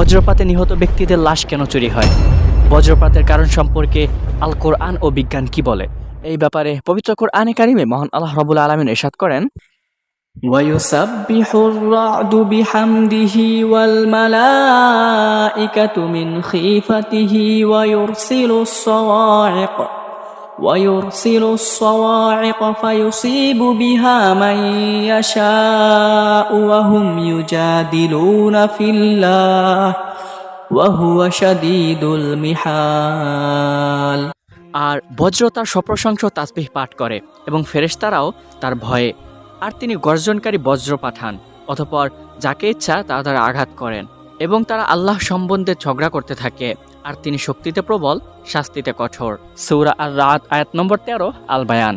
বজ্রপাতে নিহত ব্যক্তিদের লাশ কেন চুরি হয়? বজ্রপাতের কারণ সম্পর্কে আল কোরআন ও বিজ্ঞান কি বলে? এই ব্যাপারে পবিত্র কোরআনে কারিমে মহান আল্লাহ রাব্বুল আলামিন ইরশাদ করেন, وَيُسَبِّحُ الرَّعْدُ بِحَمْدِهِ وَالْمَلَائِكَةُ مِنْ خِيفَتِهِ وَيُرْسِلُ الصَّوَاعِقَ فَيُصِيبُ بِهَا مَن يَشَاءُ وَهُمْ يُجَادِلُونَ فِي اللَّهِ وَهُوَ شَدِيدُ الْمِحَالِ। আর বজ্র তার সপ্রশংস তাসবিহ পাঠ করে এবং ফেরেশতারাও তার ভয়ে। আর তিনি গর্জনকারী বজ্র পাঠান, অতঃপর যাকে ইচ্ছা তা দ্বারা আঘাত করেন এবং তারা আল্লাহ সম্বন্ধে ঝগড়া করতে থাকে। আর তিনি শক্তিতে প্রবল, শাস্তিতে কঠোর। সূরা আর-রাদ আয়াত নম্বর 13, আল বায়ান।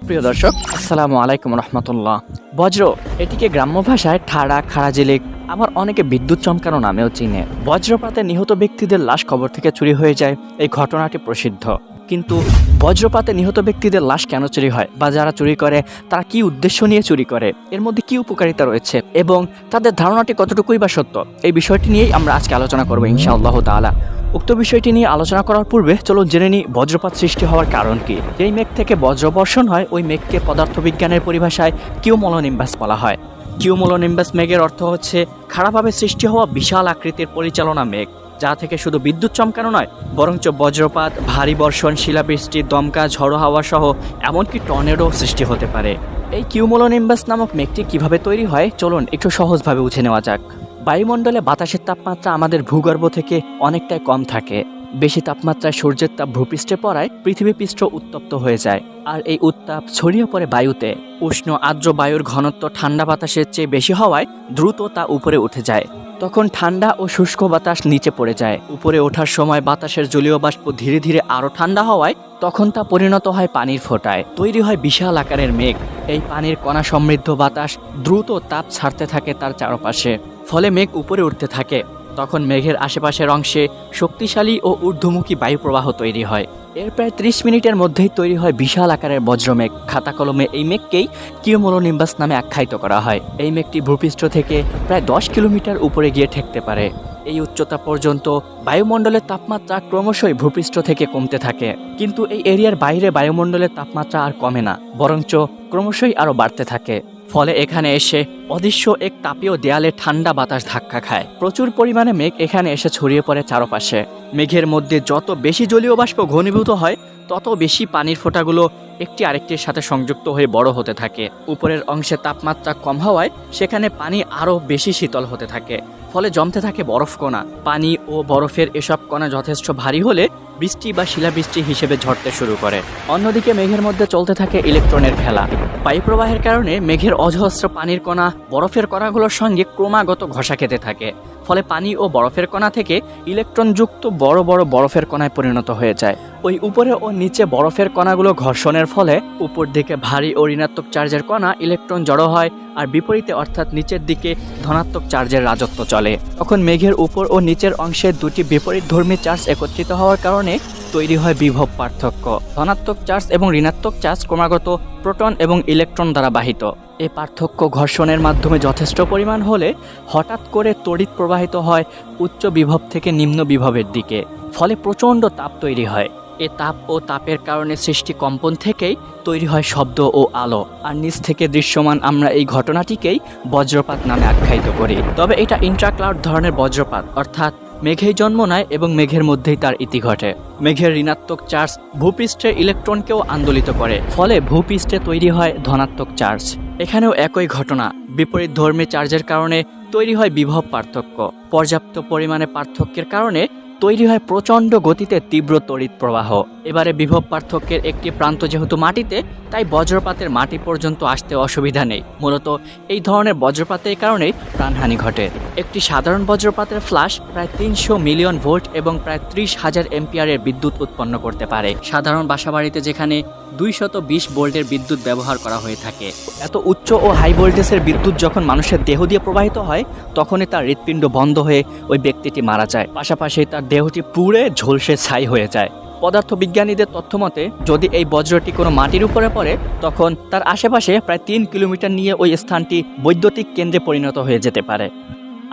প্রিয় দর্শক, আসসালামু আলাইকুম রহমতুল্লাহ। বজ্র, এটিকে গ্রাম্য ভাষায় ঠাড়া, খাড়াজিলিক, আবার অনেকে বিদ্যুৎ চমকানো নামেও চিনে। বজ্রপাতে নিহত ব্যক্তিদের লাশ কবর থেকে চুরি হয়ে যায়, এই ঘটনাটি প্রসিদ্ধ। কিন্তু বজ্রপাতে নিহত ব্যক্তিদের লাশ কেন চুরি হয়, বা যারা চুরি করে তারা কি উদ্দেশ্য নিয়ে চুরি করে, এর মধ্যে কি উপকারিতা রয়েছে এবং তাদের ধারণাটি কতটুকুই বা সত্য, এই বিষয়টি নিয়েই আমরা আজকে আলোচনা করবো ইনশাআল্লাহ তাআলা। উক্ত বিষয়টি নিয়ে আলোচনা করার পূর্বে চলুন জেনে নিই বজ্রপাত সৃষ্টি হওয়ার কারণ কি। যেই মেঘ থেকে বজ্রবর্ষণ হয় ওই মেঘকে পদার্থবিজ্ঞানের পরিভাষায় কিউমুলোনিম্বাস বলা হয়। কিউমুলোনিম্বাস মেঘের অর্থ হচ্ছে খাড়াভাবে সৃষ্টি হওয়া বিশাল আকৃতির পরিচালনা মেঘ, যা থেকে শুধু বিদ্যুৎ চমকানো নয়, বরঞ্চ বজ্রপাত, ভারী বর্ষণ, শিলাবৃষ্টি, দমকা, ঝড়ো হাওয়া সহ এমনকি টর্নেডো সৃষ্টি হতে পারে। এই কিউমুলোনিম্বাস নামক মেঘটি কিভাবে তৈরি হয় চলুন একটু সহজভাবে বুঝে নেওয়া যাক। বায়ুমণ্ডলে বাতাসের তাপমাত্রা আমাদের ভূগর্ভ থেকে অনেকটাই কম থাকে। বেশি তাপমাত্রায় সূর্যের তাপ ভূপৃষ্ঠে পড়ায় পৃথিবী পৃষ্ঠ উত্তপ্ত হয়ে যায়, আর এই উত্তাপ ছড়িয়ে পড়ে বায়ুতে। উষ্ণ আর্দ্র বায়ুর ঘনত্ব ঠান্ডা বাতাসের চেয়ে বেশি হওয়ায় দ্রুত তা উপরে উঠে যায়। তখন ঠান্ডা ও শুষ্ক বাতাস নিচে পড়ে যায়। উপরে ওঠার সময় বাতাসের জলীয় বাষ্প ধীরে ধীরে আরও ঠান্ডা হওয়ায় তখন তা পরিণত হয় পানির ফোঁটায়। তৈরি হয় বিশাল আকারের মেঘ। এই পানির কণা সমৃদ্ধ বাতাস দ্রুত তাপ ছাড়তে থাকে তার চারপাশে, ফলে মেঘ উপরে উঠতে থাকে। তখন মেঘের আশেপাশের অংশে শক্তিশালী ও ঊর্ধ্বমুখী বায়ু প্রবাহ তৈরি হয়। এর প্রায় 30 মিনিটের মধ্যেই তৈরি হয় বিশাল আকারের বজ্রমেঘ। খাতা কলমে এই মেঘকেই কিউমুলোনিম্বাস নামে আখ্যায়িত করা হয়। এই মেঘটি ভূপৃষ্ঠ থেকে প্রায় 10 কিলোমিটার উপরে গিয়ে ঠেকতে পারে। এই উচ্চতা পর্যন্ত বায়ুমণ্ডলের তাপমাত্রা ক্রমশই ভূপৃষ্ঠ থেকে কমতে থাকে, কিন্তু এই এরিয়ার বাইরে বায়ুমণ্ডলের তাপমাত্রা আর কমে না, বরঞ্চ ক্রমশই আরও বাড়তে থাকে। ফলে এখানে এসে অদৃশ্য এক তাপীয় দেয়ালে ঠান্ডা বাতাস ধাক্কা খায়। প্রচুর পরিমাণে মেঘ এখানে এসে ছড়িয়ে পড়ে চারপাশে। মেঘের মধ্যে যত বেশি জলীয় বাষ্প ঘনীভূত হয় তত বেশি পানির ফোঁটাগুলো একটি আরেকটির সাথে সংযুক্ত হয়ে বড় হতে থাকে। উপরের অংশে তাপমাত্রা কম হওয়ায় সেখানে পানি আরও বেশি শীতল হতে থাকে, ফলে জমতে থাকে বরফ কণা। পানি ও বরফের এসব কণা যথেষ্ট ভারী হলে বৃষ্টি বা শিলাবৃষ্টি হিসেবে ঝরতে শুরু করে। অন্যদিকে মেঘের মধ্যে চলতে থাকে ইলেকট্রনের খেলা। বায়ুপ্রবাহের কারণে মেঘের অজস্র পানির কণা বরফের কণাগুলোর সঙ্গে ক্রমাগত ঘষা খেতে থাকে, ফলে পানি ও বরফের কণা থেকে ইলেকট্রনযুক্ত বড় বড় বরফের কণায় পরিণত হয়ে যায়। ওই উপরে ও নিচে বরফের কণাগুলো ঘর্ষণের ফলে উপর দিকে ভারী ও ঋণাত্মক চার্জের কণা ইলেকট্রন জড়ো হয়, আর বিপরীতে অর্থাৎ নিচের দিকে ধনাত্মক চার্জের রাজত্ব চলে। তখন মেঘের উপর ও নিচের অংশে দুটি বিপরীতধর্মী চার্জ একত্রিত হওয়ার কারণে তৈরি হয় বিভব পার্থক্য। ধনাত্মক চার্জ এবং ঋণাত্মক চার্জ ক্রমাগত প্রোটন এবং ইলেকট্রন দ্বারা বাহিত। এই পার্থক্য ঘর্ষণের মাধ্যমে যথেষ্ট পরিমাণ হলে হঠাৎ করে তড়িৎ প্রবাহিত হয় উচ্চ বিভব থেকে নিম্ন বিভবের দিকে, ফলে প্রচণ্ড তাপ তৈরি হয়। এ তাপ ও তাপের কারণে সৃষ্টি কম্পন থেকেই তৈরি হয় শব্দ ও আলো, আর নিচ থেকে দৃশ্যমান আমরা এই ঘটনাটিকেই বজ্রপাত নামে আখ্যায়িত করি। তবে এটা ইন্ট্রাক্লাউড ধরনের বজ্রপাত, অর্থাৎ মেঘেই জন্ম নেয় এবং মেঘের মধ্যেই তার ইতি ঘটে। মেঘের ঋণাত্মক চার্জ ভূপৃষ্ঠের ইলেকট্রনকেও আন্দোলিত করে, ফলে ভূপৃষ্ঠে তৈরি হয় ধনাত্মক চার্জ। এখানেও একই ঘটনা, বিপরীত ধর্মী চার্জের কারণে তৈরি হয় বিভব পার্থক্য। পর্যাপ্ত পরিমাণে পার্থক্যের কারণে তৈরি হয় প্রচণ্ড গতিতে তীব্র তড়িৎ প্রবাহ। এবারে বিভব পার্থক্যের একটি প্রান্ত যেহেতু মাটিতে, তাই বজ্রপাতের মাটি পর্যন্ত আসতে অসুবিধা নেই। মূলত এই ধরনের বজ্রপাতের কারণেই প্রাণহানি ঘটে। একটি সাধারণ বজ্রপাতের ফ্ল্যাশ প্রায় 300 মিলিয়ন ভোল্ট এবং প্রায় 30,000 এম্পিয়ারের বিদ্যুৎ উৎপন্ন করতে পারে। সাধারণ বাসাবাড়িতে যেখানে 220 ভোল্টের বিদ্যুৎ ব্যবহার করা হয়ে থাকে। এত উচ্চ ও হাই ভোল্টেজের বিদ্যুৎ যখন মানুষের দেহ দিয়ে প্রবাহিত হয় তখনই তার হৃৎপিণ্ড বন্ধ হয়ে ওই ব্যক্তিটি মারা যায়। পাশাপাশি তার দেহটি পুড়ে ঝলসে ছাই হয়ে যায়। পদার্থবিজ্ঞানীদের তথ্য মতে যদি এই বজ্রটি কোনো মাটির উপরে পড়ে তখন তার আশেপাশে প্রায় 3 কিলোমিটার নিয়ে ওই স্থানটি বৈদ্যুতিক কেন্দ্রে পরিণত হয়ে যেতে পারে।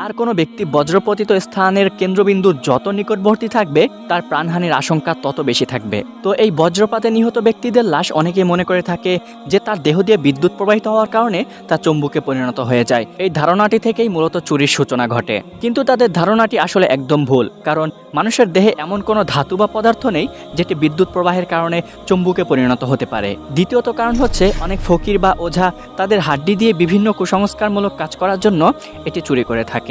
আর কোনো ব্যক্তি বজ্রপতিত স্থানের কেন্দ্রবিন্দুর যত নিকটবর্তী থাকবে তার প্রাণহানির আশঙ্কা তত বেশি থাকবে। তো এই বজ্রপাতে নিহত ব্যক্তিদের লাশ অনেকেই মনে করে থাকে যে তার দেহ দিয়ে বিদ্যুৎ প্রবাহিত হওয়ার কারণে তা চুম্বকে পরিণত হয়ে যায়। এই ধারণাটি থেকেই মূলত চুরির সূচনা ঘটে, কিন্তু তাদের ধারণাটি আসলে একদম ভুল, কারণ মানুষের দেহে এমন কোনো ধাতু বা পদার্থ নেই যেটি বিদ্যুৎ প্রবাহের কারণে চুম্বকে পরিণত হতে পারে। দ্বিতীয়ত কারণ হচ্ছে অনেক ফকির বা ওঝা তাদের হাড্ডি দিয়ে বিভিন্ন কুসংস্কারমূলক কাজ করার জন্য এটি চুরি করে থাকে,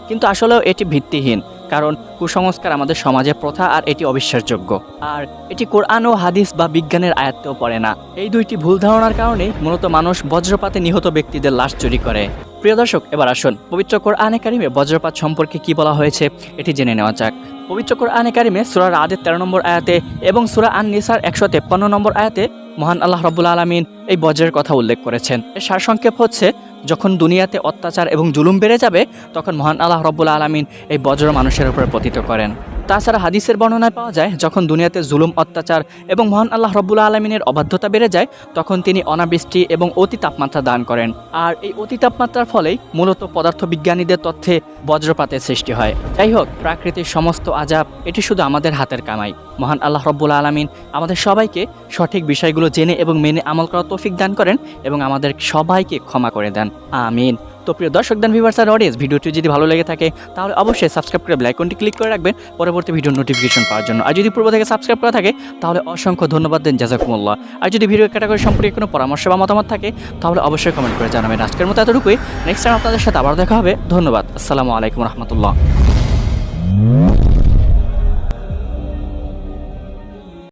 কিন্তু আসলেও এটি ভিত্তিহীন, কারণ কুসংস্কার আমাদের সমাজে প্রথা আর এটি অবিশ্বাসযোগ্য। আর এটি কোরআন ও হাদিস বা বিজ্ঞানের আয়ত্তেও পড়ে না। এই দুইটি ভুল ধারণার কারণেই মূলত মানুষ বজ্রপাতে নিহত ব্যক্তিদের লাশ চুরি করে। প্রিয় দর্শক, এবার আসুন পবিত্র কোরআনে কারিমে বজ্রপাত সম্পর্কে কি বলা হয়েছে এটি জেনে নেওয়া যাক। পবিত্র কোরআনে কারিমে সূরা রাদের 13 নম্বর আয়াতে এবং সূরা আন-নিসার 153 নম্বর আয়াতে মহান আল্লাহ রাব্বুল আলামিন এই বজ্রের কথা উল্লেখ করেছেন। এর সারসংক্ষেপ হচ্ছে, যখন দুনিয়াতে অত্যাচার এবং জুলুম বেড়ে যাবে তখন মহান আল্লাহ রাব্বুল আলামিন এই বজ্র মানুষের উপর পতিত করেন। তাছাড়া হাদিসের বর্ণনায় পাওয়া যায়, যখন দুনিয়াতে জুলুম, অত্যাচার এবং মহান আল্লাহ রাব্বুল আলামিনের অবাধ্যতা বেড়ে যায় তখন তিনি অনাবৃষ্টি এবং অতি তাপমাত্রা দান করেন। আর এই অতি তাপমাত্রার ফলেই মূলত পদার্থবিজ্ঞানীদের তথ্যে বজ্রপাতের সৃষ্টি হয়। যাই হোক, প্রাকৃতিক সমস্ত আযাব এটি শুধু আমাদের হাতের কামাই। মহান আল্লাহ রাব্বুল আলামিন আমাদের সবাইকে সঠিক বিষয়গুলো জেনে এবং মেনে আমল করার তৌফিক দান করেন এবং আমাদের সবাইকে ক্ষমা করে দেন, আমিন। তো প্রিয় দর্শক দেন, ভিউয়ার্স আর অডিয়েন্স, ভিডিওটি যদি ভালো লেগে থাকে তাহলে অবশ্যই সাবস্ক্রাইব করে বেল আইকনটি ক্লিক করে রাখবেন পরবর্তী ভিডিওর নোটিফিকেশন পাওয়ার জন্য। আর যদি পূর্ব থেকে সাবস্ক্রাইব করা থাকে তাহলে অসংখ্য ধন্যবাদ দেন, জাযাকুমুল্লাহ। আর যদি ভিডিও ক্যাটাগরি সম্পর্কে কোনো পরামর্শ বা মতামত থাকে তাহলে অবশ্যই কমেন্ট করে জানাবেন। আজকের মতো এতটুকুই, নেক্সট টাইম আপনাদের সাথে আবার দেখা হবে। ধন্যবাদ। আসসালামু আলাইকুম রহমতুল্লাহ।